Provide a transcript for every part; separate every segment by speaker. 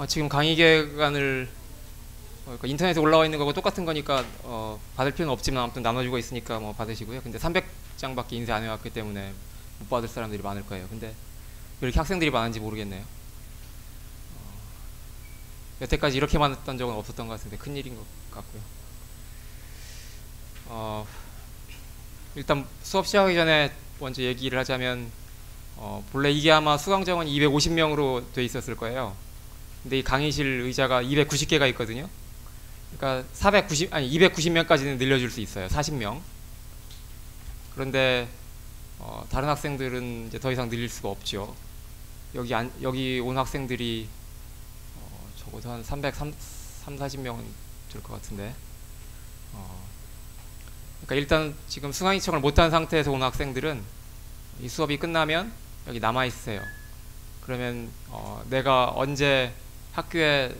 Speaker 1: 지금 강의 계획안을 그러니까 인터넷에 올라와 있는 거고 똑같은 거니까 받을 필요는 없지만 아무튼 나눠주고 있으니까 뭐 받으시고요. 근데 300장밖에 인쇄 안 해왔기 때문에 못 받을 사람들이 많을 거예요. 근데 왜 이렇게 학생들이 많은지 모르겠네요. 여태까지 이렇게 많았던 적은 없었던 것 같은데 큰일인 것 같고요. 일단 수업 시작하기 전에 먼저 얘기를 하자면 본래 이게 아마 수강 정원이 250명으로 돼 있었을 거예요. 근데 이 강의실 의자가 290개가 있거든요. 그러니까 290명까지는 늘려줄 수 있어요. 40명. 그런데 다른 학생들은 이제 더 이상 늘릴 수가 없죠. 여기 온 학생들이 적어도 한 340명은 될 것 같은데. 그러니까 일단 지금 수강 신청을 못한 상태에서 온 학생들은 이 수업이 끝나면 여기 남아 있으세요. 그러면 내가 언제 학교에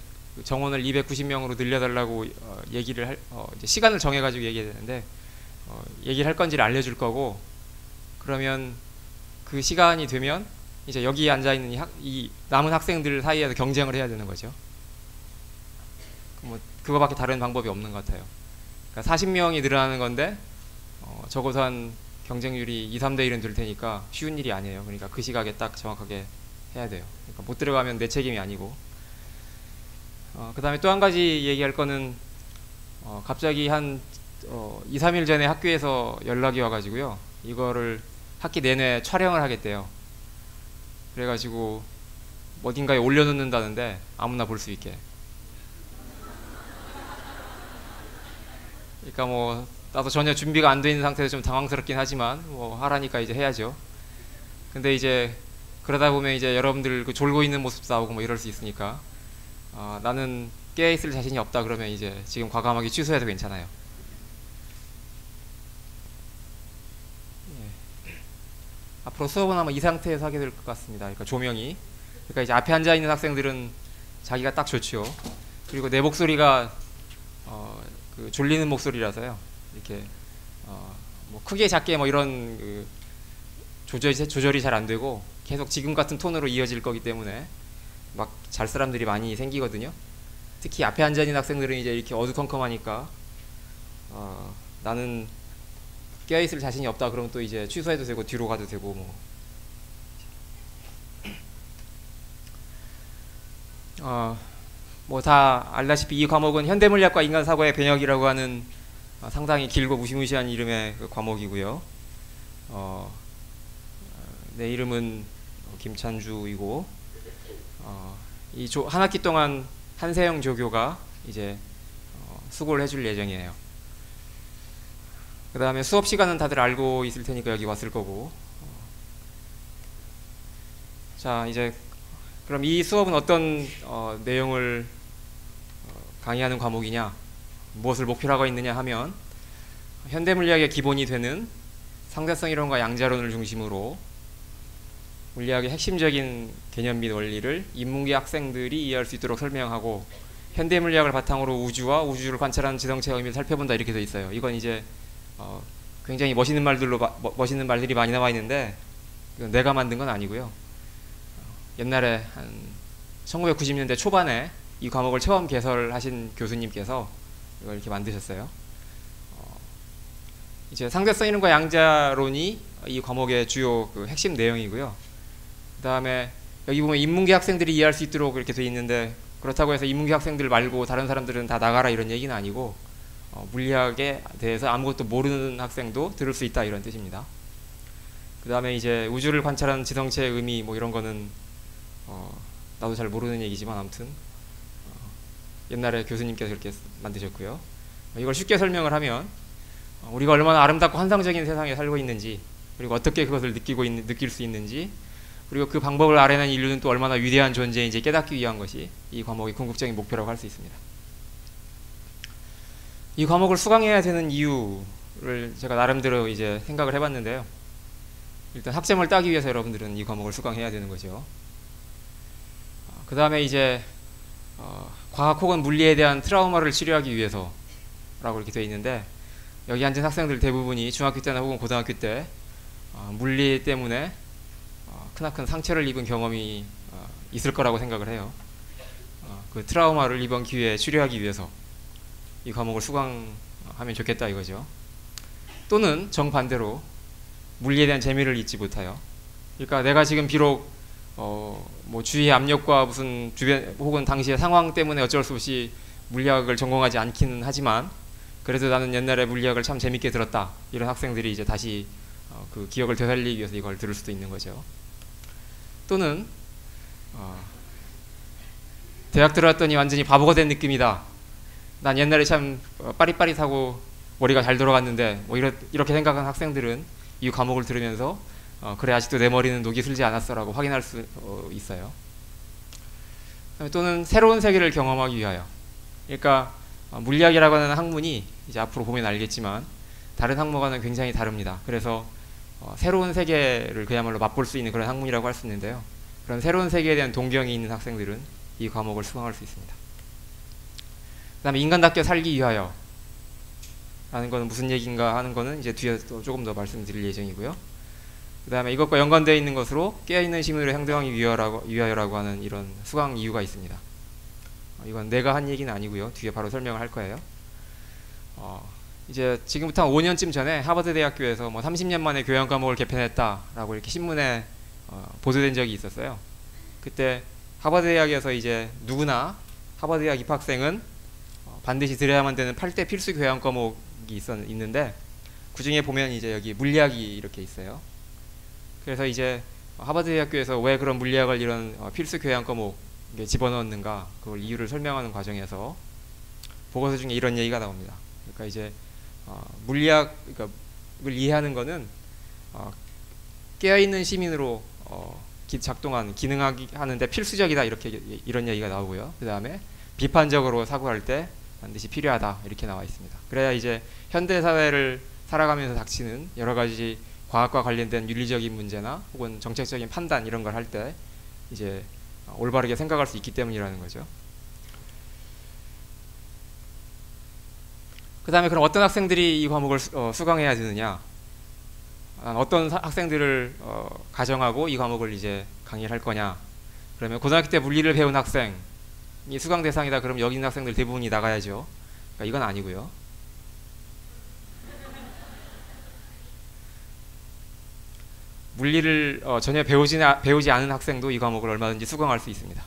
Speaker 1: 정원을 290명으로 늘려달라고 얘기를 이제 시간을 정해가지고 얘기해야 되는데 얘기를 할 건지를 알려줄 거고, 그러면 그 시간이 되면 이제 여기 앉아 있는 이 남은 학생들 사이에서 경쟁을 해야 되는 거죠. 뭐 그거밖에 다른 방법이 없는 것 같아요. 그러니까 40명이 늘어나는 건데 적어도 한 경쟁률이 2, 3대 1은 될 테니까 쉬운 일이 아니에요. 그러니까 그 시각에 딱 정확하게 해야 돼요. 그러니까 못 들어가면 내 책임이 아니고. 그 다음에 또 한 가지 얘기할 거는 갑자기 한 2, 3일 전에 학교에서 연락이 와가지고요. 이거를 학기 내내 촬영을 하겠대요. 그래가지고 어딘가에 올려놓는다는데 아무나 볼 수 있게. 그러니까 뭐 나도 전혀 준비가 안 돼 있는 상태에서 좀 당황스럽긴 하지만 뭐 하라니까 이제 해야죠. 근데 이제 그러다 보면 이제 여러분들 그 졸고 있는 모습도 나오고 뭐 이럴 수 있으니까 나는 깨어있을 자신이 없다 그러면 이제 지금 과감하게 취소해도 괜찮아요. 예. 앞으로 수업은 아마 이 상태에서 하게 될 것 같습니다. 그러니까 조명이. 그러니까 이제 앞에 앉아 있는 학생들은 자기가 딱 좋죠. 그리고 내 목소리가 그 졸리는 목소리라서요. 이렇게 뭐 크게 작게 뭐 이런 그 조절이 잘 안 되고 계속 지금 같은 톤으로 이어질 거기 때문에 막 잘 사람들이 많이 생기거든요. 특히 앞에 앉아 있는 학생들은 이제 이렇게 어두컴컴하니까 나는 깨어있을 자신이 없다 그러면 또 이제 취소해도 되고 뒤로 가도 되고 뭐 다 알다시피 이 과목은 현대물리학과 인간사고의 변혁이라고 하는 상당히 길고 무시무시한 이름의 그 과목이고요. 내 이름은 김찬주이고 이 한 학기 동안 한세영 조교가 이제 수고를 해줄 예정이에요. 그 다음에 수업 시간은 다들 알고 있을 테니까 여기 왔을 거고. 자, 이제 그럼 이 수업은 어떤 내용을 강의하는 과목이냐, 무엇을 목표로 하고 있느냐 하면 현대물리학의 기본이 되는 상대성 이론과 양자론을 중심으로 물리학의 핵심적인 개념 및 원리를 인문계 학생들이 이해할 수 있도록 설명하고, 현대물리학을 바탕으로 우주와 우주를 관찰하는 지성체의 의미를 살펴본다 이렇게 되어 있어요. 이건 이제 굉장히 멋있는 말들이 많이 나와 있는데 이건 내가 만든 건 아니고요. 옛날에 한 1990년대 초반에 이 과목을 처음 개설하신 교수님께서 이걸 이렇게 만드셨어요. 이제 상대성 이론과 양자론이 이 과목의 주요 그 핵심 내용이고요. 그 다음에 여기 보면 인문계 학생들이 이해할 수 있도록 이렇게 돼 있는데, 그렇다고 해서 인문계 학생들 말고 다른 사람들은 다 나가라 이런 얘기는 아니고 물리학에 대해서 아무것도 모르는 학생도 들을 수 있다 이런 뜻입니다. 그 다음에 이제 우주를 관찰하는 지성체의 의미 뭐 이런 거는 나도 잘 모르는 얘기지만 아무튼 옛날에 교수님께서 이렇게 만드셨고요. 이걸 쉽게 설명을 하면 우리가 얼마나 아름답고 환상적인 세상에 살고 있는지, 그리고 어떻게 그것을 느낄 수 있는지, 그리고 그 방법을 알아낸 인류는 또 얼마나 위대한 존재인지 깨닫기 위한 것이 이 과목의 궁극적인 목표라고 할 수 있습니다. 이 과목을 수강해야 되는 이유를 제가 나름대로 이제 생각을 해봤는데요. 일단 학점을 따기 위해서 여러분들은 이 과목을 수강해야 되는 거죠. 그 다음에 이제 과학 혹은 물리에 대한 트라우마를 치료하기 위해서라고 이렇게 되어 있는데, 여기 앉은 학생들 대부분이 중학교 때나 혹은 고등학교 때 물리 때문에 크나큰 상처를 입은 경험이 있을 거라고 생각을 해요. 그 트라우마를 이번 기회에 치료하기 위해서 이 과목을 수강하면 좋겠다 이거죠. 또는 정반대로 물리에 대한 재미를 잊지 못하여, 그러니까 내가 지금 비록 뭐 주위의 압력과 무슨 주변 혹은 당시의 상황 때문에 어쩔 수 없이 물리학을 전공하지 않기는 하지만 그래도 나는 옛날에 물리학을 참 재밌게 들었다, 이런 학생들이 이제 다시 그 기억을 되살리기 위해서 이걸 들을 수도 있는 거죠. 또는 대학 들어왔더니 완전히 바보가 된 느낌이다, 난 옛날에 참 빠릿빠릿하고 머리가 잘 돌아갔는데, 뭐 이렇게 생각하는 학생들은 이 과목을 들으면서 그래 아직도 내 머리는 녹이 슬지 않았어 라고 확인할 수 있어요. 또는 새로운 세계를 경험하기 위하여, 그러니까 물리학이라고 하는 학문이 이제 앞으로 보면 알겠지만 다른 학문과는 굉장히 다릅니다. 그래서 새로운 세계를 그야말로 맛볼 수 있는 그런 학문이라고 할 수 있는데요. 그런 새로운 세계에 대한 동경이 있는 학생들은 이 과목을 수강할 수 있습니다. 그 다음에 인간답게 살기 위하여 라는 거는 무슨 얘기인가 하는 거는 이제 뒤에 또 조금 더 말씀드릴 예정이고요. 그 다음에 이것과 연관되어 있는 것으로 깨어있는 시민으로 행동하기 위하여라고 하는 이런 수강 이유가 있습니다. 이건 내가 한 얘기는 아니고요. 뒤에 바로 설명을 할 거예요. 이제 지금부터 한 5년쯤 전에 하버드 대학교에서 뭐 30년 만에 교양 과목을 개편했다라고 이렇게 신문에 보도된 적이 있었어요. 그때 하버드 대학에서 이제 누구나 하버드 대학 입학생은 반드시 들어야만 되는 8대 필수 교양 과목이 있는데 그 중에 보면 이제 여기 물리학이 이렇게 있어요. 그래서 이제 하버드 대학교에서 왜 그런 물리학을 이런 필수 교양 과목에 집어넣었는가, 그걸 이유를 설명하는 과정에서 보고서 중에 이런 얘기가 나옵니다. 그러니까 이제 물리학을 이해하는 거는 깨어있는 시민으로 작동하는 하는데 필수적이다, 이런 얘기가 나오고요. 그 다음에 비판적으로 사고할 때 반드시 필요하다, 이렇게 나와 있습니다. 그래야 이제 현대 사회를 살아가면서 닥치는 여러 가지 과학과 관련된 윤리적인 문제나 혹은 정책적인 판단 이런 걸 할 때 이제 올바르게 생각할 수 있기 때문이라는 거죠. 그 다음에 그럼 어떤 학생들이 이 과목을 수강해야 되느냐, 어떤 학생들을 가정하고 이 과목을 이제 강의를 할 거냐. 그러면 고등학교 때 물리를 배운 학생이 수강 대상이다, 그럼 여기 있는 학생들 대부분이 나가야죠. 그러니까 이건 아니고요. 물리를 전혀 배우지 않은 학생도 이 과목을 얼마든지 수강할 수 있습니다.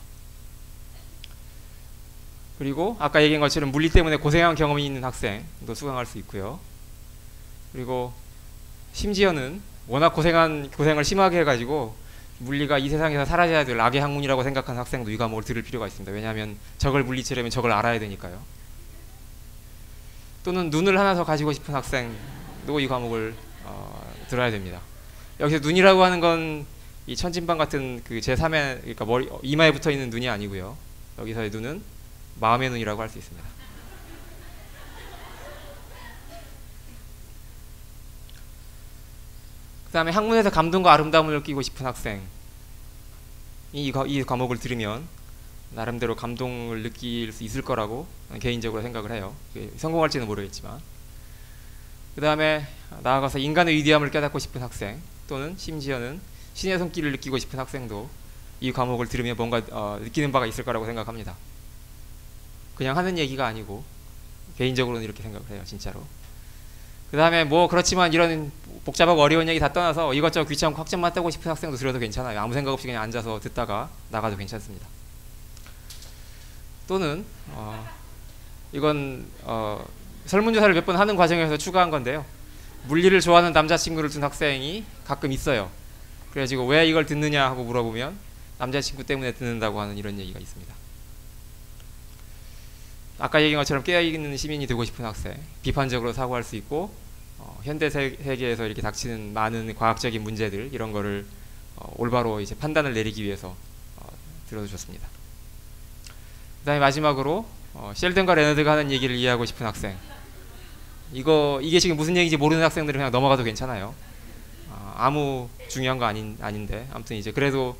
Speaker 1: 그리고 아까 얘기한 것처럼 물리 때문에 고생한 경험이 있는 학생도 수강할 수 있고요. 그리고 심지어는 워낙 고생을 심하게 해가지고 물리가 이 세상에서 사라져야 될 악의 학문이라고 생각하는 학생도 이 과목을 들을 필요가 있습니다. 왜냐하면 저걸 물리치려면 저걸 알아야 되니까요. 또는 눈을 하나 더 가지고 싶은 학생도 이 과목을 들어야 됩니다. 여기서 눈이라고 하는 건 이 천진방 같은 그 제3의, 그러니까 이마에 붙어 있는 눈이 아니고요. 여기서의 눈은 마음의 눈이라고 할 수 있습니다. 그 다음에 학문에서 감동과 아름다움을 느끼고 싶은 학생이 이 과목을 들으면 나름대로 감동을 느낄 수 있을 거라고 개인적으로 생각을 해요. 성공할지는 모르겠지만. 그 다음에 나아가서 인간의 위대함을 깨닫고 싶은 학생, 또는 심지어는 신의 손길을 느끼고 싶은 학생도 이 과목을 들으면 뭔가 느끼는 바가 있을 거라고 생각합니다. 그냥 하는 얘기가 아니고 개인적으로는 이렇게 생각을 해요, 진짜로. 그 다음에 뭐 그렇지만 이런 복잡하고 어려운 얘기 다 떠나서 이것저것 귀찮고 학점만 따고 싶은 학생도 들어도 괜찮아요. 아무 생각 없이 그냥 앉아서 듣다가 나가도 괜찮습니다. 또는 이건 설문조사를 몇 번 하는 과정에서 추가한 건데요. 물리를 좋아하는 남자친구를 둔 학생이 가끔 있어요. 그래가지고 왜 이걸 듣느냐 하고 물어보면 남자친구 때문에 듣는다고 하는 이런 얘기가 있습니다. 아까 얘기한 것처럼 깨어있는 시민이 되고 싶은 학생, 비판적으로 사고할 수 있고 현대 세계에서 이렇게 닥치는 많은 과학적인 문제들, 이런 거를 올바로 이제 판단을 내리기 위해서 들어도 좋습니다. 그 다음에 마지막으로 셸든과 레너드가 하는 얘기를 이해하고 싶은 학생, 이게 지금 무슨 얘기인지 모르는 학생들은 그냥 넘어가도 괜찮아요. 아무 중요한 거 아닌데 아무튼 이제 그래도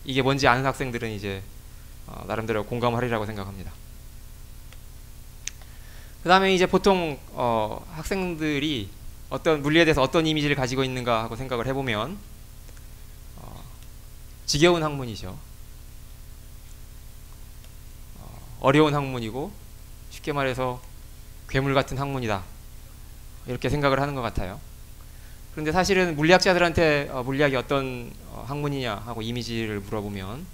Speaker 1: 이게 뭔지 아는 학생들은 이제 나름대로 공감하리라고 생각합니다. 그 다음에 이제 보통 학생들이 어떤 물리에 대해서 어떤 이미지를 가지고 있는가 하고 생각을 해보면 지겨운 학문이죠. 어려운 학문이고 쉽게 말해서 괴물 같은 학문이다, 이렇게 생각을 하는 것 같아요. 그런데 사실은 물리학자들한테 물리학이 어떤 학문이냐 하고 이미지를 물어보면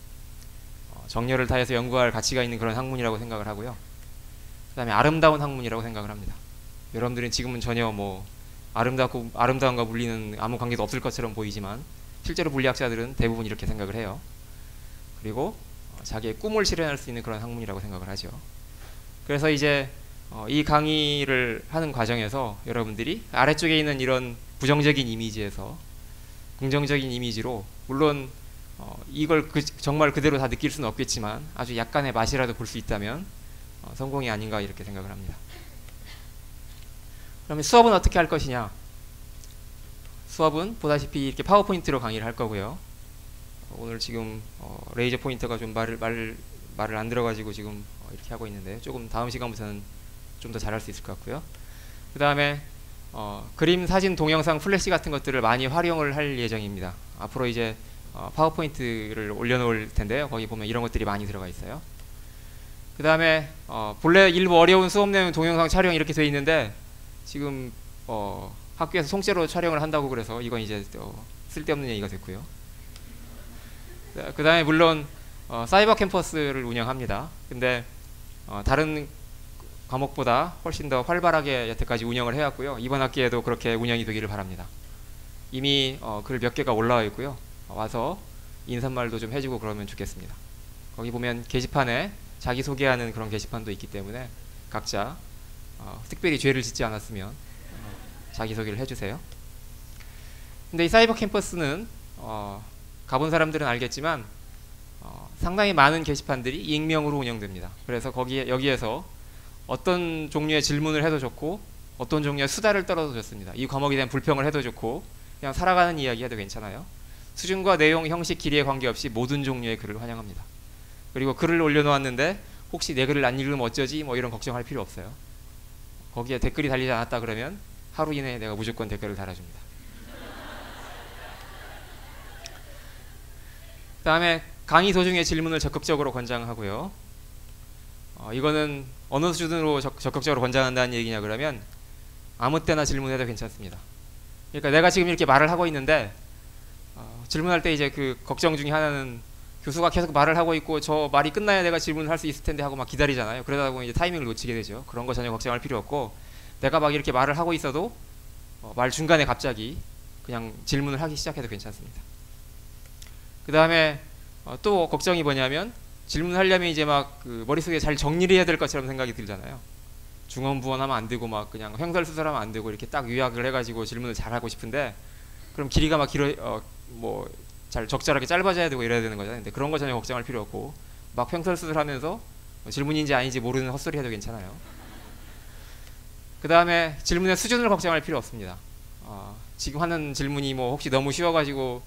Speaker 1: 정열을 다해서 연구할 가치가 있는 그런 학문이라고 생각을 하고요. 그 다음에 아름다운 학문이라고 생각을 합니다. 여러분들은 지금은 전혀 뭐 아름다움과 물리는 아무 관계도 없을 것처럼 보이지만 실제로 물리학자들은 대부분 이렇게 생각을 해요. 그리고 자기의 꿈을 실현할 수 있는 그런 학문이라고 생각을 하죠. 그래서 이제 이 강의를 하는 과정에서 여러분들이 아래쪽에 있는 이런 부정적인 이미지에서 긍정적인 이미지로, 물론 이걸 정말 그대로 다 느낄 수는 없겠지만 아주 약간의 맛이라도 볼 수 있다면 성공이 아닌가 이렇게 생각을 합니다. 그러면 수업은 어떻게 할 것이냐? 수업은 보다시피 이렇게 파워포인트로 강의를 할 거고요. 오늘 지금 레이저 포인터가 좀 말을 안 들어가지고 지금 이렇게 하고 있는데 조금 다음 시간부터는 좀 더 잘할 수 있을 것 같고요. 그 다음에 그림, 사진, 동영상, 플래시 같은 것들을 많이 활용을 할 예정입니다. 앞으로 이제 파워포인트를 올려놓을 텐데요. 거기 보면 이런 것들이 많이 들어가 있어요. 그 다음에 본래 일부 어려운 수업 내용 동영상 촬영 이렇게 돼 있는데 지금 학교에서 통째로 촬영을 한다고 그래서 이건 이제 쓸데없는 얘기가 됐고요. 그 다음에 물론 사이버 캠퍼스를 운영합니다. 근데 다른 과목보다 훨씬 더 활발하게 여태까지 운영을 해왔고요. 이번 학기에도 그렇게 운영이 되기를 바랍니다. 이미 글 몇 개가 올라와 있고요. 와서 인사말도 좀 해주고 그러면 좋겠습니다. 거기 보면 게시판에 자기소개하는 그런 게시판도 있기 때문에 각자 특별히 죄를 짓지 않았으면 자기소개를 해주세요. 근데 이 사이버 캠퍼스는 가본 사람들은 알겠지만 상당히 많은 게시판들이 익명으로 운영됩니다. 그래서 여기에서 어떤 종류의 질문을 해도 좋고 어떤 종류의 수다를 떨어도 좋습니다. 이 과목에 대한 불평을 해도 좋고 그냥 살아가는 이야기 해도 괜찮아요. 수준과 내용, 형식, 길이에 관계없이 모든 종류의 글을 환영합니다. 그리고 글을 올려놓았는데 혹시 내 글을 안 읽으면 어쩌지 뭐 이런 걱정할 필요 없어요. 거기에 댓글이 달리지 않았다 그러면 하루 이내에 내가 무조건 댓글을 달아줍니다. 그 다음에 강의 도중에 질문을 적극적으로 권장하고요. 이거는 어느 수준으로 적극적으로 권장한다는 얘기냐 그러면 아무 때나 질문해도 괜찮습니다. 그러니까 내가 지금 이렇게 말을 하고 있는데 질문할 때 이제 그 걱정 중에 하나는 교수가 계속 말을 하고 있고 저 말이 끝나야 내가 질문을 할 수 있을 텐데 하고 막 기다리잖아요. 그러다 보면 이제 타이밍을 놓치게 되죠. 그런 거 전혀 걱정할 필요 없고 내가 막 이렇게 말을 하고 있어도 말 중간에 갑자기 그냥 질문을 하기 시작해도 괜찮습니다. 그 다음에 또 걱정이 뭐냐면 질문하려면 이제 막 그 머릿속에 잘 정리를 해야 될 것처럼 생각이 들잖아요. 중언부언하면 안 되고 막 그냥 횡설수설하면 안 되고 이렇게 딱 요약을 해가지고 질문을 잘 하고 싶은데 그럼 길이가 막 뭐 잘 적절하게 짧아져야 되고 이래야 되는 거잖아요. 근데 그런 거 전혀 걱정할 필요 없고 막 횡설수설하면서 질문인지 아닌지 모르는 헛소리 해도 괜찮아요. 그 다음에 질문의 수준을 걱정할 필요 없습니다. 지금 하는 질문이 뭐 혹시 너무 쉬워가지고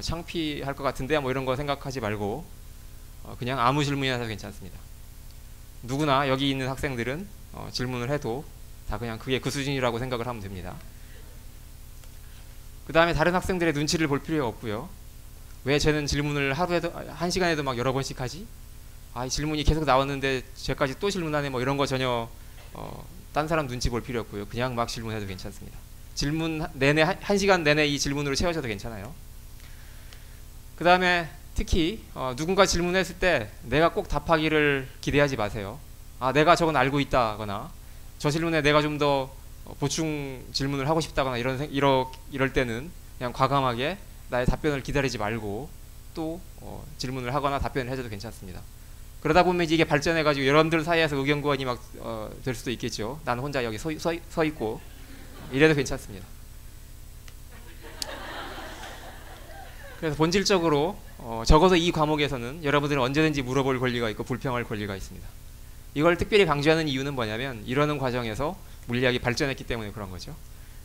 Speaker 1: 창피할 것 같은데 뭐 이런 거 생각하지 말고 그냥 아무 질문이나 해도 괜찮습니다. 누구나 여기 있는 학생들은 질문을 해도 다 그냥 그게 그 수준이라고 생각을 하면 됩니다. 그 다음에 다른 학생들의 눈치를 볼 필요가 없고요. 왜 쟤는 질문을 하루에도 한 시간에도 막 여러 번씩 하지? 이 질문이 계속 나왔는데 쟤까지 또 질문하네 뭐 이런 거 전혀 딴 사람 눈치 볼 필요 없고요. 그냥 막 질문해도 괜찮습니다. 질문 내내 한 시간 내내 이 질문으로 채워져도 괜찮아요. 그 다음에 특히 누군가 질문했을 때 내가 꼭 답하기를 기대하지 마세요. 내가 저건 알고 있다거나 저 질문에 내가 좀 더 보충 질문을 하고 싶다거나 이럴 때는 그냥 과감하게 나의 답변을 기다리지 말고 또 질문을 하거나 답변을 해줘도 괜찮습니다. 그러다 보면 이게 발전해가지고 여러분들 사이에서 의견 구원이 막 될 수도 있겠죠. 난 혼자 여기 서 있고 이래도 괜찮습니다. 그래서 본질적으로 적어도 이 과목에서는 여러분들은 언제든지 물어볼 권리가 있고 불평할 권리가 있습니다. 이걸 특별히 강조하는 이유는 뭐냐면 이러는 과정에서 물리학이 발전했기 때문에 그런 거죠.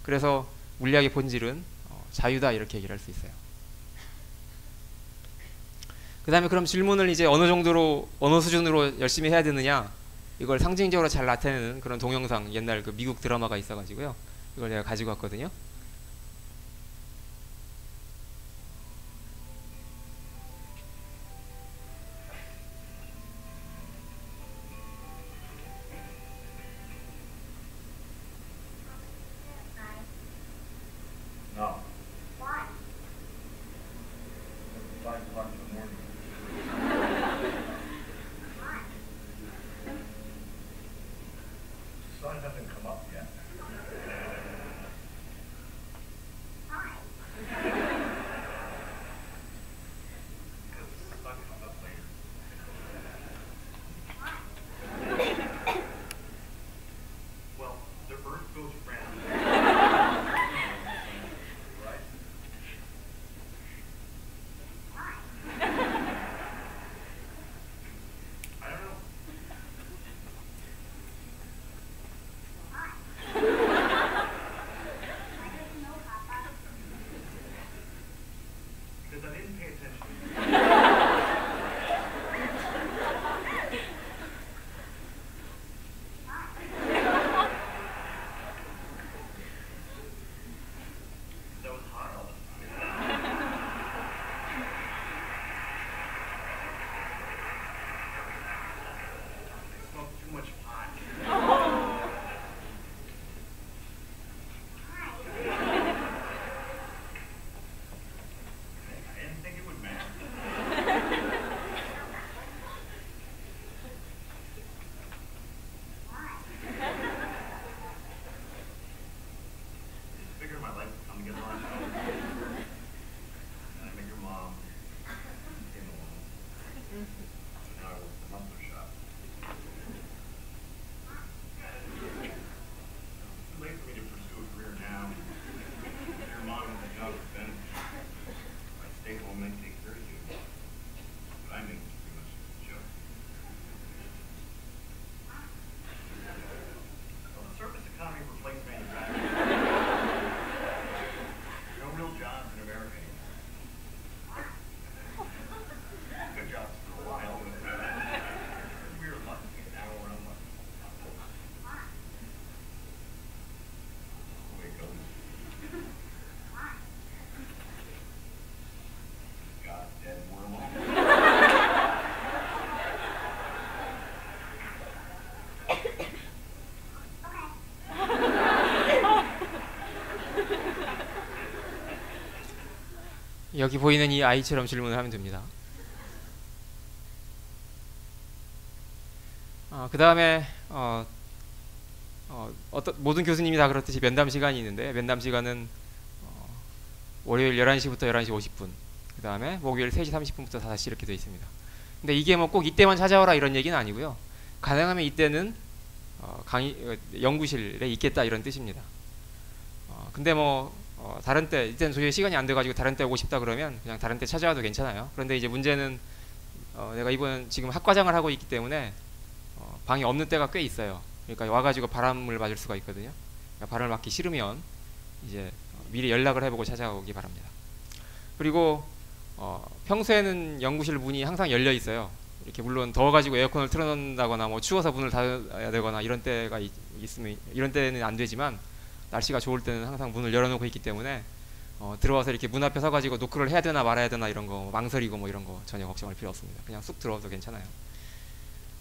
Speaker 1: 그래서 물리학의 본질은 자유다 이렇게 얘기를 할 수 있어요. 그 다음에 그럼 질문을 이제 어느 수준으로 열심히 해야 되느냐, 이걸 상징적으로 잘 나타내는 그런 동영상, 옛날 그 미국 드라마가 있어가지고요. 이걸 내가 가지고 왔거든요.
Speaker 2: to get lunch. And I met your mom. Came along. So now I work at the muffler shop. It's too late for me to pursue a career now. Your mom has a job with benefits. I stay home and take care of you. But I make pretty much a joke. Well, the service economy replaced manufacturing. No real jobs in America anymore. Good jobs for a while, but we were lucky. Now we're unlucky. Away it goes. God, dead, we're alone.
Speaker 1: 여기 보이는 이 아이처럼 질문을 하면 됩니다. 그 다음에 모든 교수님이 다 그렇듯이 면담 시간이 있는데, 면담 시간은 월요일 11시부터 11시 50분, 그 다음에 목요일 3시 30분부터 5시 이렇게 되어 있습니다. 근데 이게 뭐 꼭 이때만 찾아오라 이런 얘기는 아니고요. 가능하면 이때는 연구실에 있겠다 이런 뜻입니다. 근데 뭐 다른 때, 이때는 도저히 시간이 안 돼가지고 다른 때 오고 싶다 그러면 그냥 다른 때 찾아와도 괜찮아요. 그런데 이제 문제는 내가 이번 지금 학과장을 하고 있기 때문에 방이 없는 때가 꽤 있어요. 그러니까 와가지고 바람을 맞을 수가 있거든요. 그러니까 바람을 맞기 싫으면 이제 미리 연락을 해보고 찾아오기 바랍니다. 그리고 평소에는 연구실 문이 항상 열려 있어요. 이렇게 물론 더워가지고 에어컨을 틀어놓는다거나 뭐 추워서 문을 닫아야 되거나 이런 때가 있으면, 이런 때는 안 되지만 날씨가 좋을 때는 항상 문을 열어놓고 있기 때문에 들어와서 이렇게 문 앞에 서가지고 노크를 해야 되나 말아야 되나 이런 거 망설이고 뭐 이런 거 전혀 걱정할 필요 없습니다. 그냥 쑥 들어와도 괜찮아요.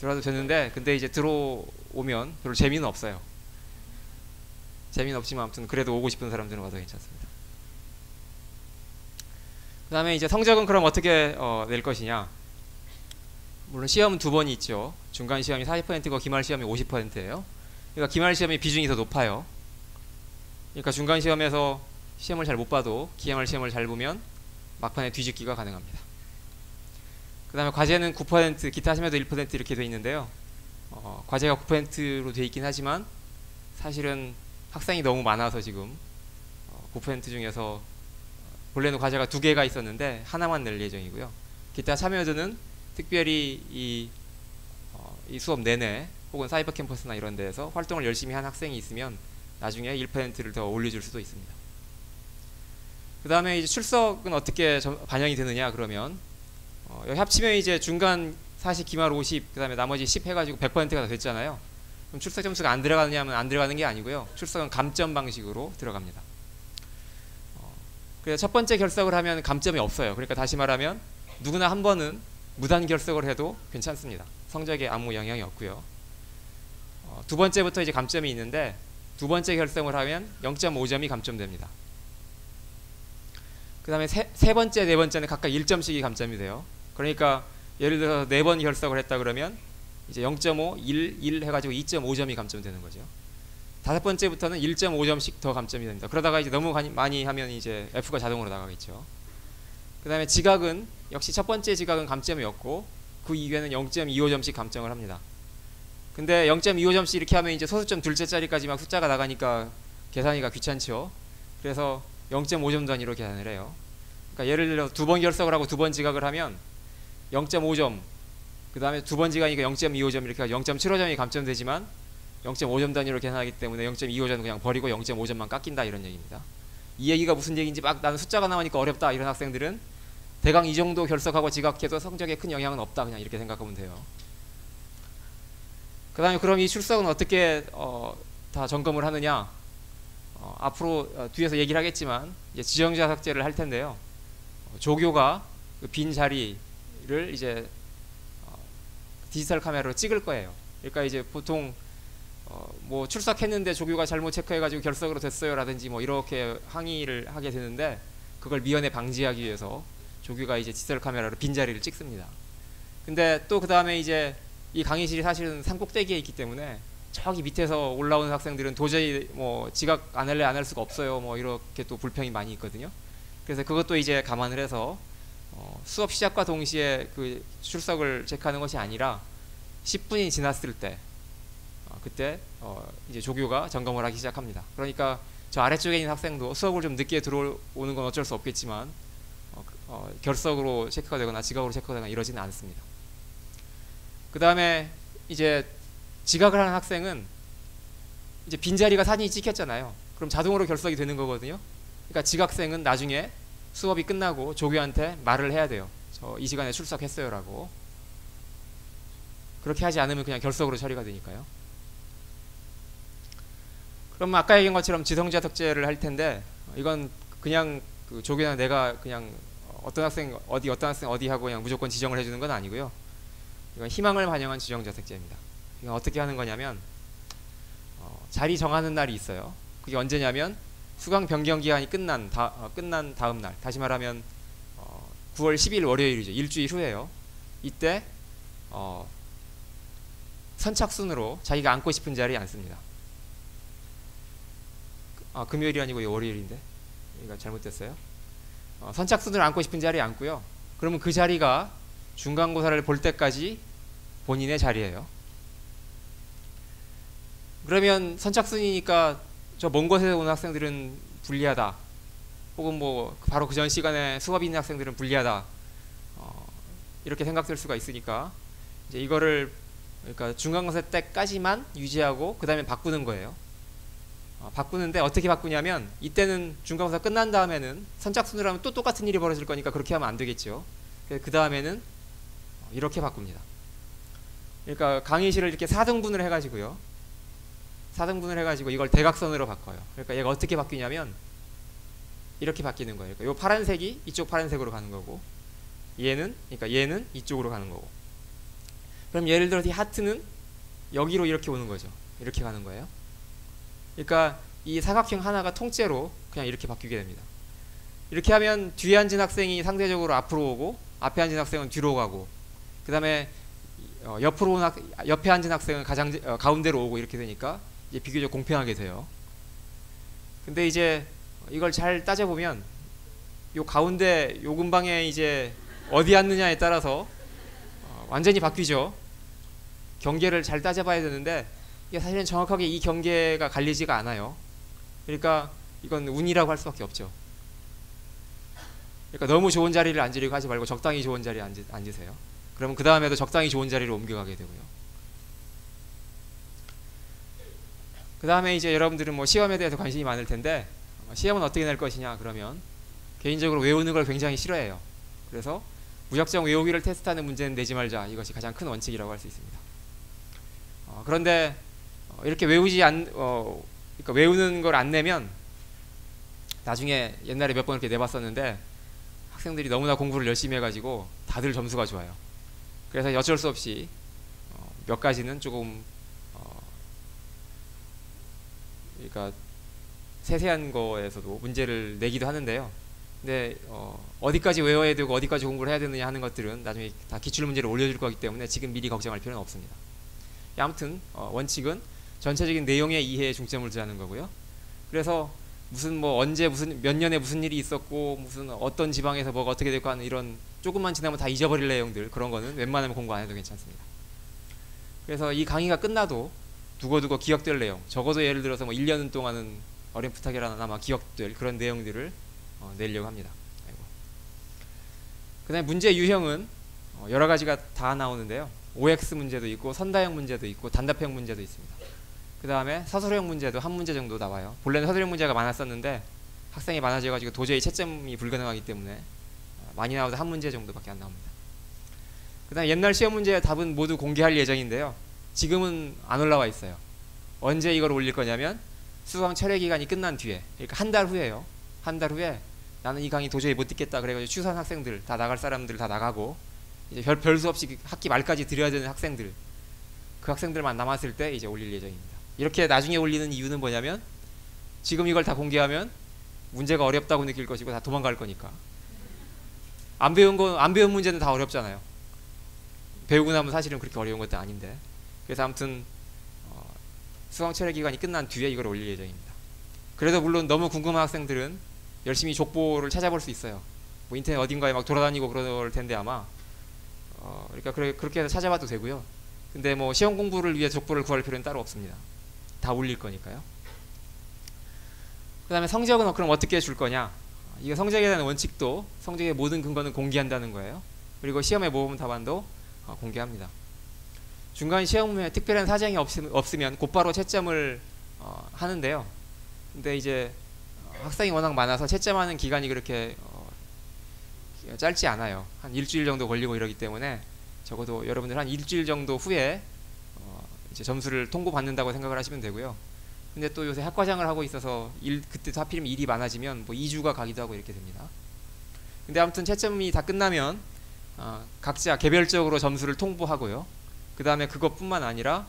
Speaker 1: 들어와도 되는데, 근데 이제 들어오면 별로 재미는 없어요. 재미는 없지만 아무튼 그래도 오고 싶은 사람들은 와도 괜찮습니다. 그 다음에 이제 성적은 그럼 어떻게 낼 것이냐. 물론 시험은 두 번이 있죠. 중간 시험이 40%고 기말 시험이 50%예요. 그러니까 기말 시험의 비중이 더 높아요. 그러니까 중간 시험에서 시험을 잘 못 봐도 기말 시험을 잘 보면 막판에 뒤집기가 가능합니다. 그 다음에 과제는 9%, 기타 심해도 1% 이렇게 되어 있는데요. 과제가 9%로 되어 있긴 하지만 사실은 학생이 너무 많아서 지금 9% 중에서 원래는 과제가 2개가 있었는데 하나만 낼 예정이고요. 기타 참여도는 특별히 이 수업 내내 혹은 사이버 캠퍼스나 이런 데에서 활동을 열심히 한 학생이 있으면 나중에 1%를 더 올려줄 수도 있습니다. 그 다음에 이제 출석은 어떻게 반영이 되느냐 그러면 여기 합치면 이제 중간 40, 기말 50, 그 다음에 나머지 10 해가지고 100%가 다 됐잖아요. 그럼 출석 점수가 안 들어가느냐 하면 안 들어가는 게 아니고요. 출석은 감점 방식으로 들어갑니다. 그래서 첫 번째 결석을 하면 감점이 없어요. 그러니까 다시 말하면 누구나 한 번은 무단 결석을 해도 괜찮습니다. 성적에 아무 영향이 없고요. 두 번째부터 이제 감점이 있는데, 두 번째 결석을 하면 0.5점이 감점됩니다. 그 다음에 세 번째, 네 번째는 각각 1점씩이 감점이 돼요. 그러니까 예를 들어서 4번 결석을 했다 그러면 이제 0.5, 1 해가지고 2.5점이 감점되는 거죠. 다섯 번째부터는 1.5점씩 더 감점이 됩니다. 그러다가 이제 너무 많이 하면 이제 F가 자동으로 나가겠죠. 그 다음에 지각은 역시 첫 번째 지각은 감점이 없고 그 이후에는 0.25점씩 감점을 합니다. 근데 0.25점씩 이렇게 하면 이제 소수점 둘째 자리까지 막 숫자가 나가니까 계산이가 귀찮죠. 그래서 0.5점 단위로 계산을 해요. 그러니까 예를 들어 두 번 결석을 하고 두 번 지각을 하면 0.5점, 그 다음에 두 번 지각이니까 0.25점 이렇게 해서 0.75점이 감점되지만 0.5점 단위로 계산하기 때문에 0.25점은 그냥 버리고 0.5점만 깎인다 이런 얘기입니다. 이 얘기가 무슨 얘기인지 막 나는 숫자가 나오니까 어렵다 이런 학생들은 대강 이 정도 결석하고 지각해도 성적에 큰 영향은 없다 그냥 이렇게 생각하면 돼요. 그 다음에 그럼 이 출석은 어떻게 다 점검을 하느냐. 앞으로 뒤에서 얘기를 하겠지만 이제 지정자 삭제를 할 텐데요. 조교가 그 빈 자리를 이제 디지털 카메라로 찍을 거예요. 그러니까 이제 보통 뭐 출석했는데 조교가 잘못 체크해가지고 결석으로 됐어요 라든지 뭐 이렇게 항의를 하게 되는데, 그걸 미연에 방지하기 위해서 조교가 이제 디지털 카메라로 빈 자리를 찍습니다. 근데 또 그 다음에 이제 이 강의실이 사실은 산꼭대기에 있기 때문에 저기 밑에서 올라오는 학생들은 도저히 뭐 지각 안 할래 안 할 수가 없어요. 뭐 이렇게 또 불평이 많이 있거든요. 그래서 그것도 이제 감안을 해서 수업 시작과 동시에 그 출석을 체크하는 것이 아니라 10분이 지났을 때 그때 이제 조교가 점검을 하기 시작합니다. 그러니까 저 아래쪽에 있는 학생도 수업을 좀 늦게 들어오는 건 어쩔 수 없겠지만 결석으로 체크가 되거나 지각으로 체크가 되거나 이러지는 않습니다. 그 다음에 이제 지각을 하는 학생은 이제 빈자리가 사진이 찍혔잖아요. 그럼 자동으로 결석이 되는 거거든요. 그러니까 지각생은 나중에 수업이 끝나고 조교한테 말을 해야 돼요. 저 이 시간에 출석했어요 라고. 그렇게 하지 않으면 그냥 결석으로 처리가 되니까요. 그럼 아까 얘기한 것처럼 지성자 특제를 할 텐데 이건 그냥 그 조교나 내가 그냥 어떤 학생 어디 하고 그냥 무조건 지정을 해주는 건 아니고요. 이건 희망을 반영한 지정자 특제입니다. 이건 어떻게 하는 거냐면 자리 정하는 날이 있어요. 그게 언제냐면 수강 변경 기간이 끝난 다음 날, 다시 말하면 9월 10일 월요일이죠. 일주일 후에요. 이때 선착순으로 자기가 앉고 싶은 자리에 앉습니다. 금요일이 아니고 월요일인데 이거 잘못됐어요. 선착순으로 앉고 싶은 자리에 앉고요. 그러면 그 자리가 중간고사를 볼 때까지 본인의 자리예요. 그러면 선착순이니까 저 먼 곳에서 오는 학생들은 불리하다. 혹은 뭐 바로 그 전 시간에 수업이 있는 학생들은 불리하다. 이렇게 생각될 수가 있으니까 이제 이거를 그러니까 중간고사 때까지만 유지하고 그 다음에 바꾸는 거예요. 바꾸는데 어떻게 바꾸냐면 이때는 중간고사 끝난 다음에는 선착순으로 하면 또 똑같은 일이 벌어질 거니까 그렇게 하면 안 되겠죠. 그 다음에는 이렇게 바꿉니다. 그러니까 강의실을 이렇게 4등분을 해가지고요. 4등분을 해가지고 이걸 대각선으로 바꿔요. 그러니까 얘가 어떻게 바뀌냐면 이렇게 바뀌는 거예요. 그러니까 이 파란색이 이쪽 파란색으로 가는 거고 그러니까 얘는 이쪽으로 가는 거고. 그럼 예를 들어서 이 하트는 여기로 이렇게 오는 거죠. 이렇게 가는 거예요. 그러니까 이 사각형 하나가 통째로 그냥 이렇게 바뀌게 됩니다. 이렇게 하면 뒤에 앉은 학생이 상대적으로 앞으로 오고 앞에 앉은 학생은 뒤로 가고 그 다음에 옆에 앉은 학생은 가운데로 오고 이렇게 되니까 이제 비교적 공평하게 돼요. 근데 이제 이걸 잘 따져보면 요 가운데 요 근방에 이제 어디 앉느냐에 따라서 완전히 바뀌죠. 경계를 잘 따져봐야 되는데 이게 사실은 정확하게 이 경계가 갈리지가 않아요. 그러니까 이건 운이라고 할 수밖에 없죠. 그러니까 너무 좋은 자리를 앉으려고 하지 말고 적당히 좋은 자리에 앉으세요. 그러면 그 다음에도 적당히 좋은 자리로 옮겨가게 되고요. 그 다음에 이제 여러분들은 뭐 시험에 대해서 관심이 많을 텐데 시험은 어떻게 낼 것이냐 그러면 개인적으로 외우는 걸 굉장히 싫어해요. 그래서 무작정 외우기를 테스트하는 문제는 내지 말자. 이것이 가장 큰 원칙이라고 할 수 있습니다. 그런데 이렇게 그러니까 외우는 걸 안 내면 나중에 옛날에 몇 번 이렇게 내봤었는데 학생들이 너무나 공부를 열심히 해가지고 다들 점수가 좋아요. 그래서 어쩔 수 없이 몇 가지는 조금 그러니까 세세한 거에서도 문제를 내기도 하는데요. 근데 어디까지 외워야 되고 어디까지 공부를 해야 되느냐 하는 것들은 나중에 다 기출문제를 올려줄 거기 때문에 지금 미리 걱정할 필요는 없습니다. 아무튼 원칙은 전체적인 내용의 이해에 중점을 두자는 거고요. 그래서 무슨 뭐 언제 무슨 몇 년에 무슨 일이 있었고 무슨 어떤 지방에서 뭐가 어떻게 될까 하는 이런 조금만 지나면 다 잊어버릴 내용들 그런 거는 웬만하면 공부 안 해도 괜찮습니다. 그래서 이 강의가 끝나도 두고두고 기억될 내용 적어도 예를 들어서 뭐 1년 동안은 어렴풋하게라도 아마 기억될 그런 내용들을 내려고 합니다. 그 다음에 문제 유형은 여러 가지가 다 나오는데요. OX 문제도 있고 선다형 문제도 있고 단답형 문제도 있습니다. 그 다음에 서술형 문제도 한 문제 정도 나와요. 본래는 서술형 문제가 많았었는데 학생이 많아져가지고 도저히 채점이 불가능하기 때문에 많이 나와도 한 문제 정도밖에 안 나옵니다. 그 다음에 옛날 시험 문제의 답은 모두 공개할 예정인데요. 지금은 안 올라와 있어요. 언제 이걸 올릴 거냐면 수강 철회 기간이 끝난 뒤에, 그러니까 한 달 후에요. 한 달 후에 나는 이 강의 도저히 못 듣겠다 그래가지고 추수한 학생들 다 나갈 사람들 다 나가고 이제 별수 없이 학기 말까지 들여야 되는 학생들, 그 학생들만 남았을 때 이제 올릴 예정입니다. 이렇게 나중에 올리는 이유는 뭐냐면 지금 이걸 다 공개하면 문제가 어렵다고 느낄 것이고 다 도망갈 거니까. 안 배운 문제는 다 어렵잖아요. 배우고 나면 사실은 그렇게 어려운 것도 아닌데. 그래서 아무튼 수강 철회 기간이 끝난 뒤에 이걸 올릴 예정입니다. 그래도 물론 너무 궁금한 학생들은 열심히 족보를 찾아볼 수 있어요. 뭐 인터넷 어딘가에 막 돌아다니고 그럴 텐데 아마 그러니까 그렇게 해서 찾아봐도 되고요. 근데 뭐 시험 공부를 위해 족보를 구할 필요는 따로 없습니다. 다 올릴 거니까요. 그 다음에 성적은 그럼 어떻게 줄 거냐? 이거 성적에 대한 원칙도 성적의 모든 근거는 공개한다는 거예요. 그리고 시험의 모범 답안도 공개합니다. 중간 시험 후에 특별한 사정이 없으면 곧바로 채점을 하는데요. 근데 이제 학생이 워낙 많아서 채점하는 기간이 그렇게 짧지 않아요. 한 일주일 정도 걸리고 이러기 때문에 적어도 여러분들 한 일주일 정도 후에 이제 점수를 통보받는다고 생각을 하시면 되고요. 근데 또 요새 학과장을 하고 있어서 그때도 하필이면 일이 많아지면 뭐 2주가 가기도 하고 이렇게 됩니다. 근데 아무튼 채점이 다 끝나면 각자 개별적으로 점수를 통보하고요. 그 다음에 그것뿐만 아니라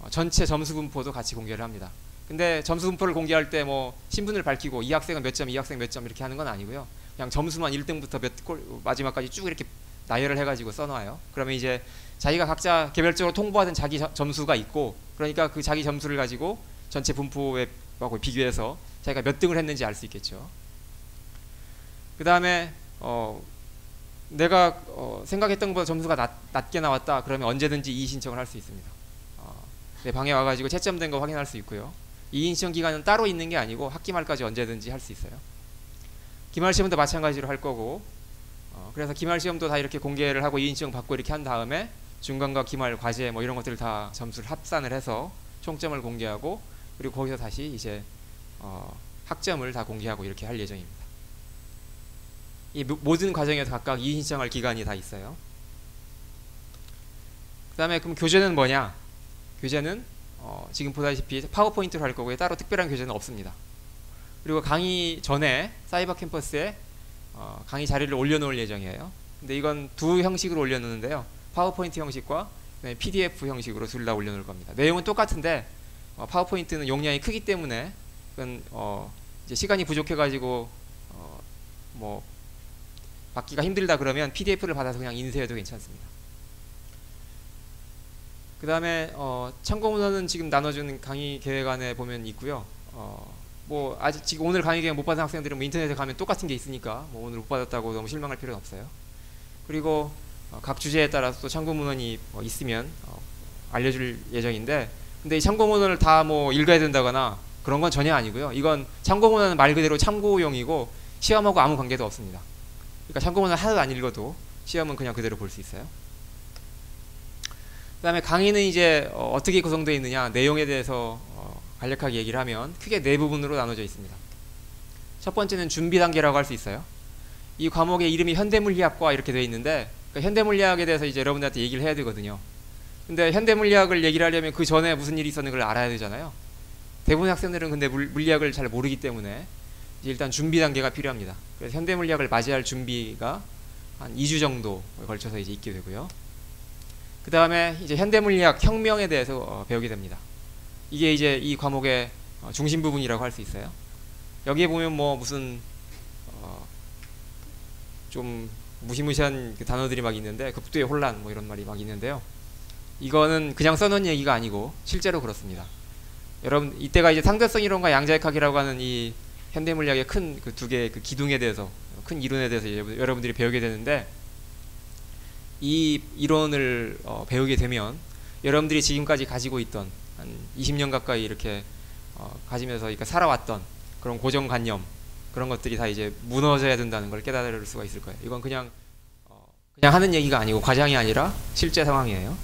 Speaker 1: 전체 점수 분포도 같이 공개를 합니다. 근데 점수 분포를 공개할 때 뭐 신분을 밝히고 이 학생은 몇 점, 이 학생 몇 점 이렇게 하는 건 아니고요. 그냥 점수만 1등부터 마지막까지 쭉 이렇게 나열을 해가지고 써놔요. 그러면 이제 자기가 각자 개별적으로 통보하던 자기 점수가 있고, 그러니까 그 자기 점수를 가지고 전체 분포하고 비교해서 자기가 몇 등을 했는지 알 수 있겠죠. 그 다음에 내가 생각했던 것보다 점수가 낮게 나왔다 그러면 언제든지 이의 신청을 할 수 있습니다. 내 방에 와가지고 채점된 거 확인할 수 있고요. 이의 신청 기간은 따로 있는 게 아니고 학기 말까지 언제든지 할 수 있어요. 기말 시험도 마찬가지로 할 거고, 그래서 기말 시험도 다 이렇게 공개를 하고 이의 신청 받고 이렇게 한 다음에 중간과 기말 과제 뭐 이런 것들을 다 점수를 합산을 해서 총점을 공개하고, 그리고 거기서 다시 이제 학점을 다 공개하고 이렇게 할 예정입니다. 이 모든 과정에서 각각 이의 신청할 기간이 다 있어요. 그 다음에 그럼 교재는 뭐냐? 교재는 지금 보다시피 파워포인트로 할 거고요. 따로 특별한 교재는 없습니다. 그리고 강의 전에 사이버 캠퍼스에 강의 자료를 올려놓을 예정이에요. 근데 이건 두 형식으로 올려놓는데요. 파워포인트 형식과 PDF 형식으로 둘 다 올려놓을 겁니다. 내용은 똑같은데 파워포인트는 용량이 크기 때문에 그건 이제 시간이 부족해가지고 뭐 받기가 힘들다 그러면 PDF를 받아서 그냥 인쇄해도 괜찮습니다. 그 다음에 참고문헌은 지금 나눠주는 강의 계획안에 보면 있고요. 뭐 아직 지금 오늘 강의 계획 못 받은 학생들은 뭐 인터넷에 가면 똑같은 게 있으니까 뭐 오늘 못 받았다고 너무 실망할 필요는 없어요. 그리고 각 주제에 따라서 또 참고문헌이 있으면 알려줄 예정인데, 근데 이 참고문헌을 다 뭐 읽어야 된다거나 그런 건 전혀 아니고요. 이건 참고문헌은 말 그대로 참고용이고 시험하고 아무 관계도 없습니다. 그러니까 참고문헌 하나도 안 읽어도 시험은 그냥 그대로 볼 수 있어요. 그 다음에 강의는 이제 어떻게 구성되어 있느냐, 내용에 대해서 간략하게 얘기를 하면 크게 네 부분으로 나눠져 있습니다. 첫 번째는 준비 단계라고 할 수 있어요. 이 과목의 이름이 현대물리학과 이렇게 되어 있는데, 그러니까 현대물리학에 대해서 이제 여러분들한테 얘기를 해야 되거든요. 근데 현대물리학을 얘기를 하려면 그 전에 무슨 일이 있었는 걸 알아야 되잖아요. 대부분 학생들은 근데 물리학을 잘 모르기 때문에 이제 일단 준비 단계가 필요합니다. 그래서 현대물리학을 맞이할 준비가 한 2주 정도에 걸쳐서 이제 있게 되고요. 그 다음에 이제 현대물리학 혁명에 대해서 배우게 됩니다. 이게 이제 이 과목의 중심 부분이라고 할 수 있어요. 여기에 보면 뭐 무슨 좀 무시무시한 그 단어들이 막 있는데, 급두의 혼란 뭐 이런 말이 막 있는데요. 이거는 그냥 써놓은 얘기가 아니고 실제로 그렇습니다. 여러분 이때가 이제 상대성 이론과 양자역학이라고 하는 이 현대물리학의 큰 그 두 개의 그 기둥에 대해서, 큰 이론에 대해서 여러분들이 배우게 되는데, 이 이론을 배우게 되면 여러분들이 지금까지 가지고 있던 한 20년 가까이 이렇게 가지면서 그러니까 살아왔던 그런 고정관념, 그런 것들이 다 이제 무너져야 된다는 걸 깨달을 수가 있을 거예요. 이건 그냥 하는 얘기가 아니고 과장이 아니라 실제 상황이에요.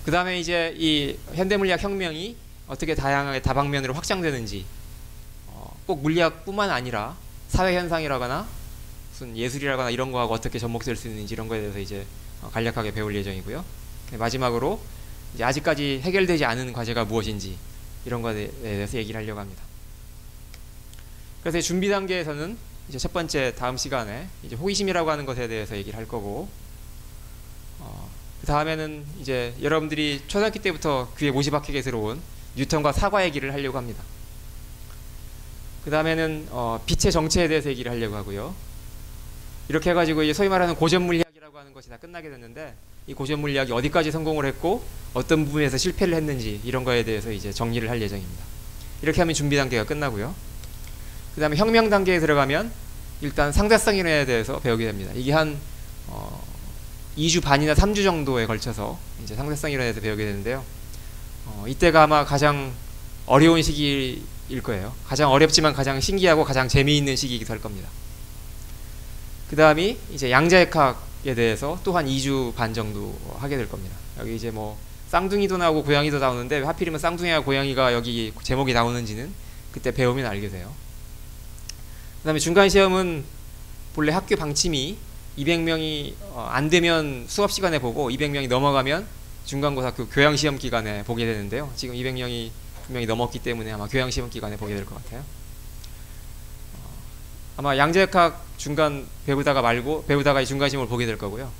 Speaker 1: 그 다음에 이제 이 현대물리학 혁명이 어떻게 다양하게 다방면으로 확장되는지, 꼭 물리학뿐만 아니라 사회현상이라거나 무슨 예술이라거나 이런 거하고 어떻게 접목될 수 있는지 이런 거에 대해서 이제 간략하게 배울 예정이고요. 마지막으로 이제 아직까지 해결되지 않은 과제가 무엇인지 이런 거에 대해서 얘기를 하려고 합니다. 그래서 준비 단계에서는 이제 첫 번째 다음 시간에 이제 호기심이라고 하는 것에 대해서 얘기를 할 거고, 그 다음에는 이제 여러분들이 초등학교 때부터 귀에 못이 박히게 들어온 뉴턴과 사과 얘기를 하려고 합니다. 그 다음에는 빛의 정체에 대해서 얘기를 하려고 하고요. 이렇게 해가지고 이제 소위 말하는 고전 물리학이라고 물리학이라고 하는 것이 다 끝나게 됐는데 이 고전 물리학이 어디까지 성공을 했고 어떤 부분에서 실패를 했는지 이런 거에 대해서 이제 정리를 할 예정입니다. 이렇게 하면 준비 단계가 끝나고요. 그 다음에 혁명 단계에 들어가면 일단 상대성 이론에 대해서 배우게 됩니다. 이게 한 2주 반이나 3주 정도에 걸쳐서 이제 상대성 이론에 대해서 배우게 되는데요. 이때가 아마 가장 어려운 시기일 거예요. 가장 어렵지만 가장 신기하고 가장 재미있는 시기이기도 할 겁니다. 그 다음이 이제 양자역학에 대해서 또 한 2주 반 정도 하게 될 겁니다. 여기 이제 뭐 쌍둥이도 나오고 고양이도 나오는데 왜 하필이면 쌍둥이와 고양이가 여기 제목이 나오는지는 그때 배우면 알게 돼요. 그 다음에 중간 시험은 본래 학교 방침이 200명이 안 되면 수업 시간에 보고 200명이 넘어가면 중간고사 그 교양시험 기간에 보게 되는데요. 지금 200명이 분명히 넘었기 때문에 아마 교양시험 기간에 보게 될 것 같아요. 아마 양자역학 중간 배우다가 이 중간 시험을 보게 될 거고요.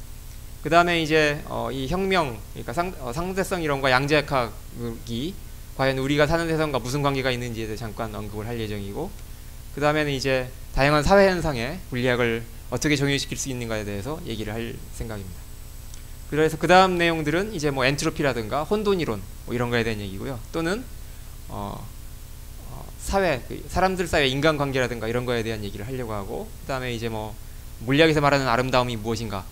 Speaker 1: 그 다음에 이제 이 혁명, 그러니까 상대성 이론과 양자역학이 과연 우리가 사는 세상과 무슨 관계가 있는지에 대해 잠깐 언급을 할 예정이고, 그 다음에는 이제 다양한 사회 현상에 물리학을 어떻게 적용시킬 수 있는가에 대해서 얘기를 할 생각입니다. 그래서 그 다음 내용들은 이제 뭐 엔트로피라든가 혼돈 이론 뭐 이런 거에 대한 얘기고요. 또는 사회, 사람들 사이의 인간관계라든가 이런 거에 대한 얘기를 하려고 하고, 그 다음에 이제 뭐 물리학에서 말하는 아름다움이 무엇인가,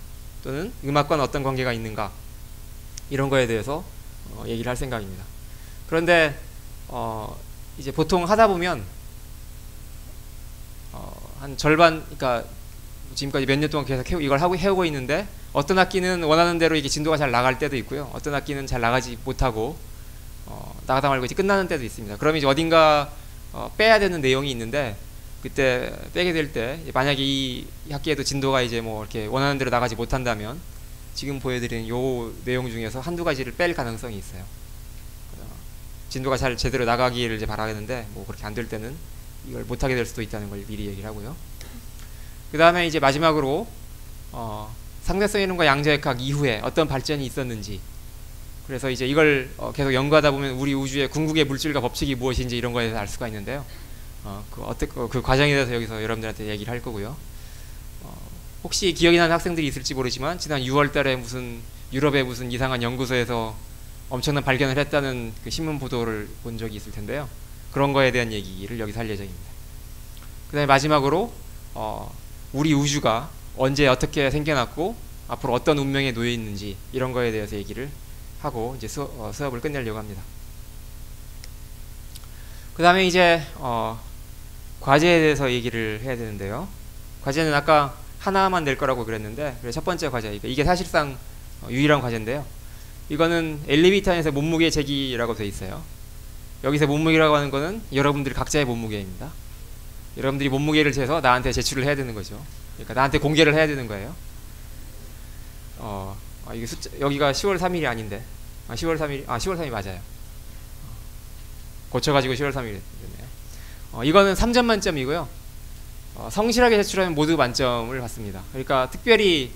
Speaker 1: 또는 음악과는 어떤 관계가 있는가, 이런 거에 대해서 얘기를 할 생각입니다. 그런데 이제 보통 하다 보면 한 절반, 그러니까 지금까지 몇 년 동안 계속 이걸 해오고 있는데 어떤 학기는 원하는 대로 이게 진도가 잘 나갈 때도 있고요. 어떤 학기는 잘 나가지 못하고 나가다 말고 이제 끝나는 때도 있습니다. 그러면 이제 어딘가 빼야 되는 내용이 있는데, 그때 빼게 될 때 만약에 이 학기에도 진도가 이제 뭐 이렇게 원하는 대로 나가지 못한다면 지금 보여드리는 요 내용 중에서 한두 가지를 뺄 가능성이 있어요. 진도가 잘 제대로 나가기를 이제 바라겠는데 뭐 그렇게 안 될 때는 이걸 못하게 될 수도 있다는 걸 미리 얘기를 하고요. 그 다음에 이제 마지막으로 상대성 이론과 양자역학 이후에 어떤 발전이 있었는지, 그래서 이제 이걸 계속 연구하다 보면 우리 우주의 궁극의 물질과 법칙이 무엇인지 이런 거에 대해서 알 수가 있는데요. 그 과정에 대해서 여기서 여러분들한테 얘기를 할 거고요. 혹시 기억이 나는 학생들이 있을지 모르지만 지난 6월 달에 무슨 유럽의 무슨 이상한 연구소에서 엄청난 발견을 했다는 그 신문 보도를 본 적이 있을 텐데요. 그런 거에 대한 얘기를 여기서 할 예정입니다. 그 다음에 마지막으로 우리 우주가 언제 어떻게 생겨났고 앞으로 어떤 운명에 놓여 있는지 이런 거에 대해서 얘기를 하고 이제 수업을 끝내려고 합니다. 그 다음에 이제 과제에 대해서 얘기를 해야 되는데요. 과제는 아까 하나만 낼 거라고 그랬는데, 첫 번째 과제, 이게 사실상 유일한 과제인데요. 이거는 엘리베이터 안에서 몸무게 재기라고 되어 있어요. 여기서 몸무게라고 하는 거는 여러분들 각자의 몸무게입니다. 여러분들이 몸무게를 재서 나한테 제출을 해야 되는 거죠. 그러니까 나한테 공개를 해야 되는 거예요. 이게 여기가 10월 3일이 아닌데, 10월 3일 맞아요. 고쳐가지고 10월 3일 됐네요. 이거는 3점 만점이고요. 성실하게 제출하면 모두 만점을 받습니다. 그러니까 특별히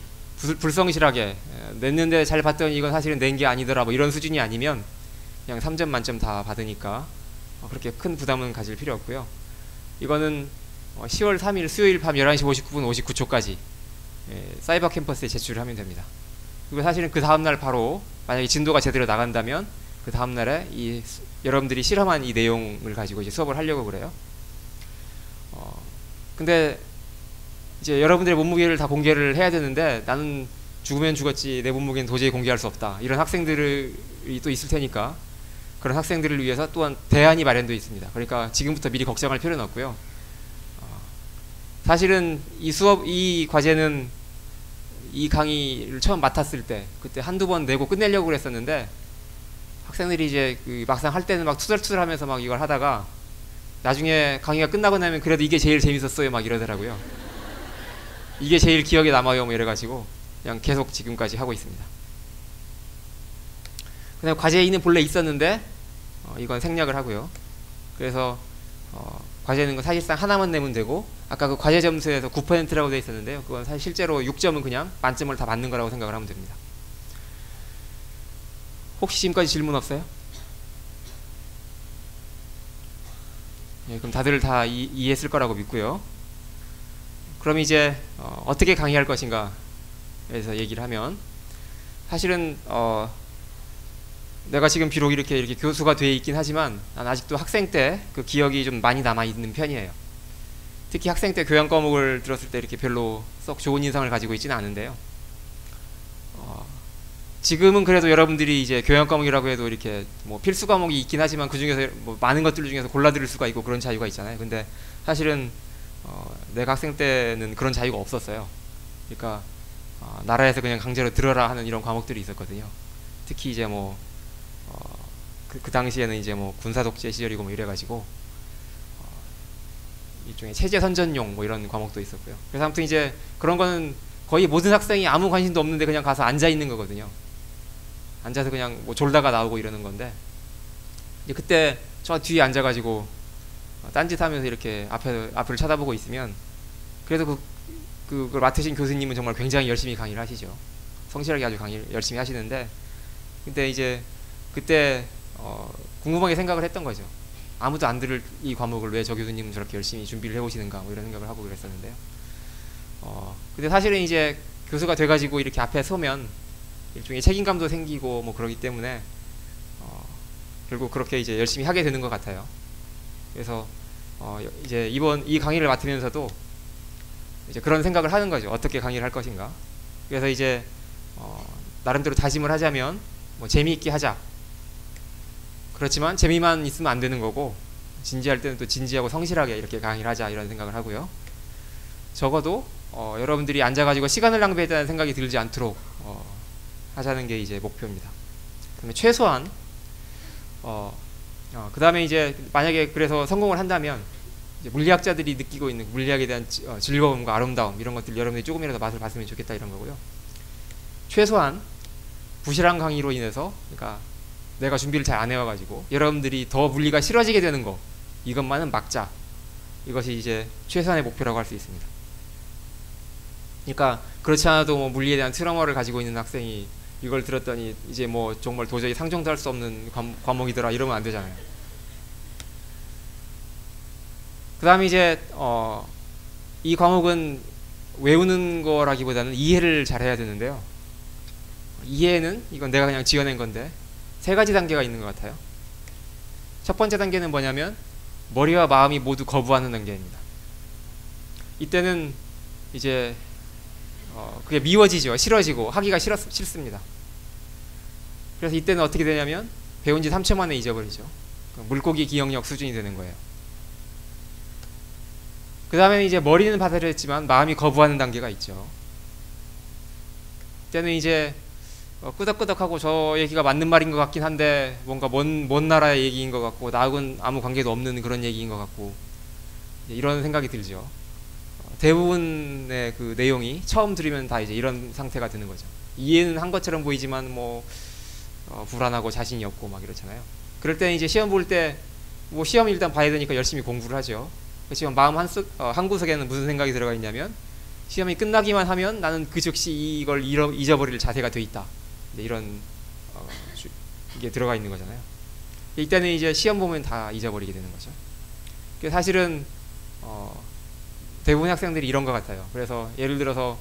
Speaker 1: 불성실하게 냈는데 잘 봤더니 이건 사실은 낸 게 아니더라 뭐 이런 수준이 아니면 그냥 3점 만점 다 받으니까 그렇게 큰 부담은 가질 필요 없고요. 이거는 10월 3일 수요일 밤 11시 59분 59초까지 사이버 캠퍼스에 제출을 하면 됩니다. 그리고 사실은 그 다음날 바로 만약에 진도가 제대로 나간다면 그 다음날에 여러분들이 실험한 이 내용을 가지고 이제 수업을 하려고 그래요. 근데 이제 여러분들의 몸무게를 다 공개를 해야 되는데 나는 죽으면 죽었지 내 몸무게는 도저히 공개할 수 없다, 이런 학생들이 또 있을 테니까 그런 학생들을 위해서 또한 대안이 마련되어 있습니다. 그러니까 지금부터 미리 걱정할 필요는 없고요. 사실은 이 과제는 이 강의를 처음 맡았을 때 그때 한두 번 내고 끝내려고 그랬었는데 학생들이 이제 막상 할 때는 막 투덜투덜 하면서 막 이걸 하다가 나중에 강의가 끝나고 나면 그래도 이게 제일 재밌었어요 막 이러더라고요. 이게 제일 기억에 남아요 뭐 이래가지고 그냥 계속 지금까지 하고 있습니다. 그 다음에 과제 2는 본래 있었는데 이건 생략을 하고요. 그래서 과제는 사실상 하나만 내면 되고, 아까 그 과제 점수에서 9%라고 되어 있었는데요. 그건 사실 실제로 6점은 그냥 만점을 다 받는 거라고 생각을 하면 됩니다. 혹시 지금까지 질문 없어요? 그럼 다들 다 이해했을 거라고 믿고요. 그럼 이제 어떻게 강의할 것인가 에서 얘기를 하면 사실은 내가 지금 비록 이렇게 교수가 돼 있긴 하지만 난 아직도 학생 때 그 기억이 좀 많이 남아 있는 편이에요. 특히 학생 때 교양 과목을 들었을 때 이렇게 별로 썩 좋은 인상을 가지고 있지는 않은데요. 지금은 그래도 여러분들이 이제 교양 과목이라고 해도 이렇게 뭐 필수 과목이 있긴 하지만 그 중에서 뭐 많은 것들 중에서 골라 들을 수가 있고 그런 자유가 있잖아요. 근데 사실은 내가 학생 때는 그런 자유가 없었어요. 그러니까 나라에서 그냥 강제로 들어라 하는 이런 과목들이 있었거든요. 특히 이제 뭐 그 당시에는 이제 뭐 군사 독재 시절이고 뭐 이래가지고 일종의 체제 선전용 뭐 이런 과목도 있었고요. 그래서 아무튼 이제 그런 거는 거의 모든 학생이 아무 관심도 없는데 그냥 가서 앉아 있는 거거든요. 앉아서 그냥 뭐 졸다가 나오고 이러는 건데 이제 그때 저 뒤에 앉아가지고 딴짓하면서 이렇게 앞을 쳐다보고 있으면 그래도 그걸 맡으신 교수님은 정말 굉장히 열심히 강의를 하시죠. 성실하게 아주 강의를 열심히 하시는데 근데 이제 그때 궁금하게 생각을 했던 거죠. 아무도 안 들을 이 과목을 왜 저 교수님은 저렇게 열심히 준비를 해오시는가 뭐 이런 생각을 하고 그랬었는데요. 근데 사실은 이제 교수가 돼가지고 이렇게 앞에 서면 일종의 책임감도 생기고 뭐 그러기 때문에 결국 그렇게 이제 열심히 하게 되는 것 같아요. 그래서 이제 이번 이 강의를 맡으면서도 이제 그런 생각을 하는 거죠. 어떻게 강의를 할 것인가. 그래서 이제 나름대로 다짐을 하자면 뭐 재미있게 하자. 그렇지만 재미만 있으면 안 되는 거고 진지할 때는 또 진지하고 성실하게 이렇게 강의를 하자 이런 생각을 하고요. 적어도 여러분들이 앉아가지고 시간을 낭비했다는 생각이 들지 않도록 하자는 게 이제 목표입니다. 그다음에 최소한 그 다음에 이제 만약에 그래서 성공을 한다면 이제 물리학자들이 느끼고 있는 물리학에 대한 즐거움과 아름다움 이런 것들 여러분들이 조금이라도 맛을 봤으면 좋겠다 이런 거고요. 최소한 부실한 강의로 인해서 그러니까 내가 준비를 잘 안 해와가지고 여러분들이 더 물리가 싫어지게 되는 거 이것만은 막자. 이것이 이제 최소한의 목표라고 할 수 있습니다. 그러니까 그렇지 않아도 뭐 물리에 대한 트라우마를 가지고 있는 학생이 이걸 들었더니 이제 뭐 정말 도저히 상정도 할 수 없는 과목이더라 이러면 안 되잖아요. 그 다음에 이제 이 과목은 외우는 거라기보다는 이해를 잘 해야 되는데요. 이해는 이건 내가 그냥 지어낸 건데 3가지 단계가 있는 것 같아요. 첫 번째 단계는 뭐냐면 머리와 마음이 모두 거부하는 단계입니다. 이때는 이제 그게 미워지죠. 싫어지고 하기가 싫습니다. 그래서 이때는 어떻게 되냐면 배운 지 3초 만에 잊어버리죠. 물고기 기억력 수준이 되는 거예요. 그 다음에 이제 머리는 받아들였지만 마음이 거부하는 단계가 있죠. 이때는 이제 끄덕끄덕하고 저 얘기가 맞는 말인 것 같긴 한데 뭔가 먼 나라의 얘기인 것 같고 나하고는 아무 관계도 없는 그런 얘기인 것 같고 이런 생각이 들죠. 대부분의 그 내용이 처음 들으면 다 이제 이런 상태가 되는 거죠. 이해는 한 것처럼 보이지만 뭐 불안하고 자신이 없고 막 이렇잖아요. 그럴 때는 이제 시험 볼 때 뭐 시험 일단 봐야 되니까 열심히 공부를 하죠. 그렇지만 마음 한 구석에는 무슨 생각이 들어가 있냐면 시험이 끝나기만 하면 나는 그 즉시 이걸 잊어버릴 자세가 돼 있다. 이런 이게 들어가 있는 거잖아요. 이때는 이제 시험 보면 다 잊어버리게 되는 거죠. 사실은 대부분 학생들이 이런 것 같아요. 그래서 예를 들어서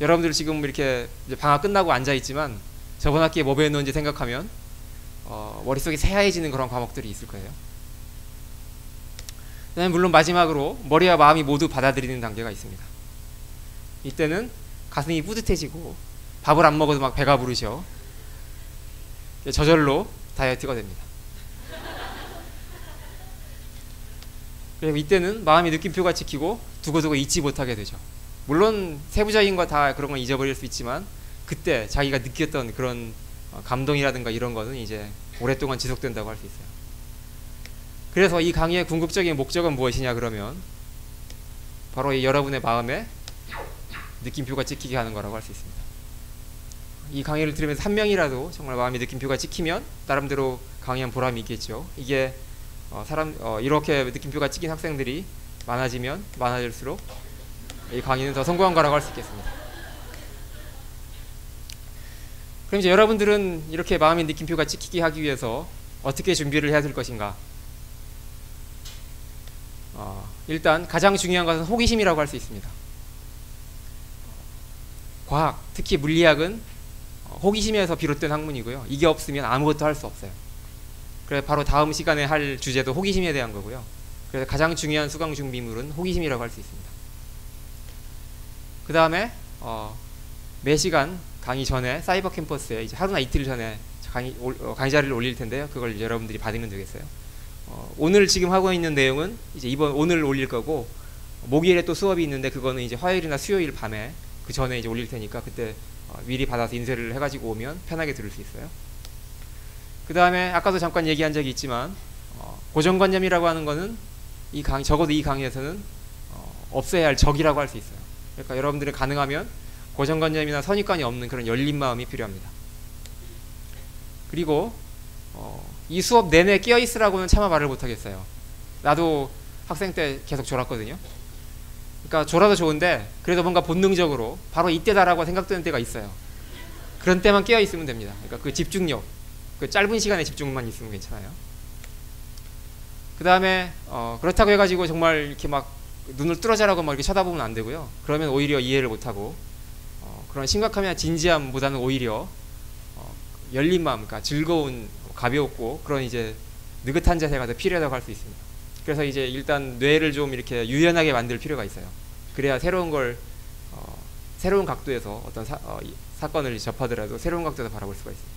Speaker 1: 여러분들 지금 이렇게 이제 방학 끝나고 앉아 있지만 저번 학기에 뭐 배웠는지 생각하면 머릿속이 새하얘지는 그런 과목들이 있을 거예요. 그다음에 물론 마지막으로 머리와 마음이 모두 받아들이는 단계가 있습니다. 이때는 가슴이 뿌듯해지고 밥을 안 먹어도 막 배가 부르죠. 저절로 다이어트가 됩니다. 그리고 이때는 마음의 느낌표가 찍히고 두고두고 잊지 못하게 되죠. 물론 세부적인 거 다 그런 건 잊어버릴 수 있지만 그때 자기가 느꼈던 그런 감동이라든가 이런 거는 이제 오랫동안 지속된다고 할 수 있어요. 그래서 이 강의의 궁극적인 목적은 무엇이냐 그러면 바로 이 여러분의 마음에 느낌표가 찍히게 하는 거라고 할 수 있습니다. 이 강의를 들으면서 한 명이라도 정말 마음의 느낌표가 찍히면 나름대로 강의한 보람이 있겠죠. 이게 이렇게 느낌표가 찍힌 학생들이 많아지면 많아질수록 이 강의는 더 성공한 거라고 할 수 있겠습니다. 그럼 이제 여러분들은 이렇게 마음의 느낌표가 찍히게 하기 위해서 어떻게 준비를 해야 될 것인가? 일단 가장 중요한 것은 호기심이라고 할 수 있습니다. 과학, 특히 물리학은 호기심에서 비롯된 학문이고요. 이게 없으면 아무것도 할 수 없어요. 그래서 바로 다음 시간에 할 주제도 호기심에 대한 거고요. 그래서 가장 중요한 수강 준비물은 호기심이라고 할 수 있습니다. 그 다음에 매 시간 강의 전에 사이버 캠퍼스에 이제 하루나 이틀 전에 강의 자료를 올릴 텐데요. 그걸 이제 여러분들이 받으면 되겠어요. 오늘 지금 하고 있는 내용은 이제 오늘 올릴 거고, 목요일에 또 수업이 있는데 그거는 이제 화요일이나 수요일 밤에 그 전에 이제 올릴 테니까 그때 미리 받아서 인쇄를 해가지고 오면 편하게 들을 수 있어요. 그 다음에 아까도 잠깐 얘기한 적이 있지만 고정관념이라고 하는 거는 적어도 이 강의에서는 없애야 할 적이라고 할 수 있어요. 그러니까 여러분들은 가능하면 고정관념이나 선입관이 없는 그런 열린 마음이 필요합니다. 그리고 이 수업 내내 끼어있으라고는 차마 말을 못하겠어요. 나도 학생 때 계속 졸았거든요. 그러니까 졸아도 좋은데 그래도 뭔가 본능적으로 바로 이때다라고 생각되는 때가 있어요. 그런 때만 끼어있으면 됩니다. 그러니까 그 집중력, 그 짧은 시간에 집중만 있으면 괜찮아요. 그 다음에 그렇다고 해가지고 정말 이렇게 막 눈을 뚫어자라고 막 이렇게 쳐다보면 안 되고요. 그러면 오히려 이해를 못하고 그런 심각함이나 진지함보다는 오히려 열린 마음, 그러니까 즐거운, 가볍고 그런 이제 느긋한 자세가 더 필요하다고 할 수 있습니다. 그래서 이제 일단 뇌를 좀 이렇게 유연하게 만들 필요가 있어요. 그래야 새로운 걸 새로운 각도에서 어떤 사건을 접하더라도 새로운 각도에서 바라볼 수가 있습니다.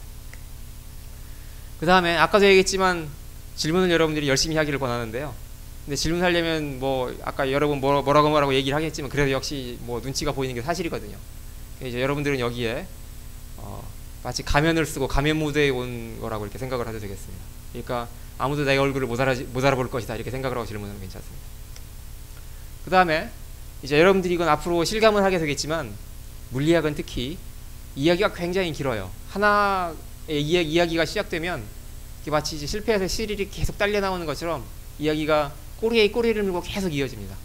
Speaker 1: 그 다음에 아까도 얘기했지만 질문을 여러분들이 열심히 하기를 권하는데요. 근데 질문하려면 뭐 아까 여러분 뭐라고 얘기를 하겠지만 그래도 역시 뭐 눈치가 보이는 게 사실이거든요. 이제 여러분들은 여기에 마치 가면을 쓰고 가면 무대에 온 거라고 이렇게 생각을 하셔도 되겠습니다. 그러니까 아무도 내 얼굴을 못 알아볼 것이다 이렇게 생각을 하고 질문하면 괜찮습니다. 그 다음에 이제 여러분들이 이건 앞으로 실감을 하게 되겠지만 물리학은 특히 이야기가 굉장히 길어요. 하나의 이야기가 시작되면 마치 이제 실패해서 실일이 계속 딸려 나오는 것처럼 이야기가 꼬리에 꼬리를 물고 계속 이어집니다.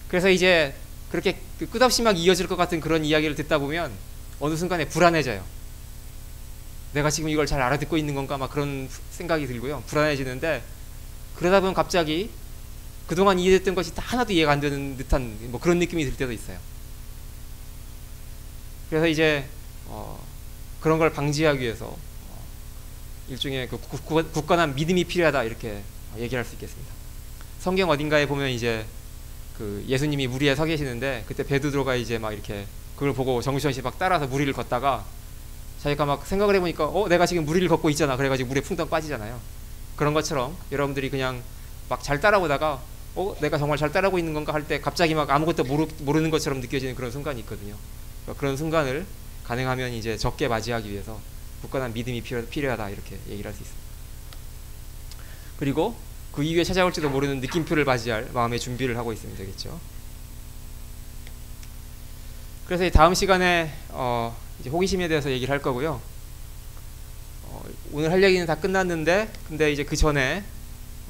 Speaker 1: 그래서 이제 그렇게 끝없이 막 이어질 것 같은 그런 이야기를 듣다 보면 어느 순간에 불안해져요. 내가 지금 이걸 잘 알아듣고 있는 건가 막 그런 생각이 들고요. 불안해지는데 그러다 보면 갑자기 그동안 이해됐던 것이 다 하나도 이해가 안 되는 듯한 뭐 그런 느낌이 들 때도 있어요. 그래서 이제 그런 걸 방지하기 위해서 일종의 그 굳건한 믿음이 필요하다 이렇게 얘기할 수 있겠습니다. 성경 어딘가에 보면 이제 그 예수님이 물 위에 서 계시는데 그때 베드로가 이제 막 이렇게 그걸 보고 정신없이 막 따라서 물 위를 걷다가 자기가 막 생각을 해보니까 내가 지금 물 위를 걷고 있잖아. 그래가지고 물에 풍덩 빠지잖아요. 그런 것처럼 여러분들이 그냥 막 잘 따라오다가 내가 정말 잘 따라오고 있는 건가 할 때 갑자기 막 아무것도 모르는 것처럼 느껴지는 그런 순간이 있거든요. 그러니까 그런 순간을 가능하면 이제 적게 맞이하기 위해서 굳건한 믿음이 필요하다 이렇게 얘기를 할 수 있습니다. 그리고 그 이후에 찾아올지도 모르는 느낌표를 맞이할 마음의 준비를 하고 있으면 되겠죠. 그래서 다음 시간에 이제 호기심에 대해서 얘기를 할 거고요. 오늘 할 얘기는 다 끝났는데 근데 이제 그 전에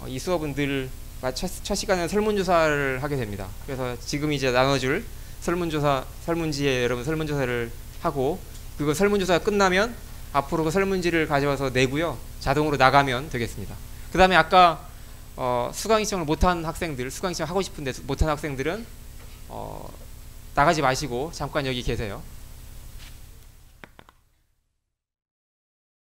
Speaker 1: 이 수업은 늘 첫 시간에 설문조사를 하게 됩니다. 그래서 지금 이제 나눠줄 설문지에 여러분 설문조사를 하고 그거 설문조사가 끝나면 앞으로 그 설문지를 가져와서 내고요. 자동으로 나가면 되겠습니다. 그 다음에 아까 수강 신청을 못한 학생들, 수강 신청 하고 싶은데 못한 학생들은 나가지 마시고 잠깐 여기 계세요.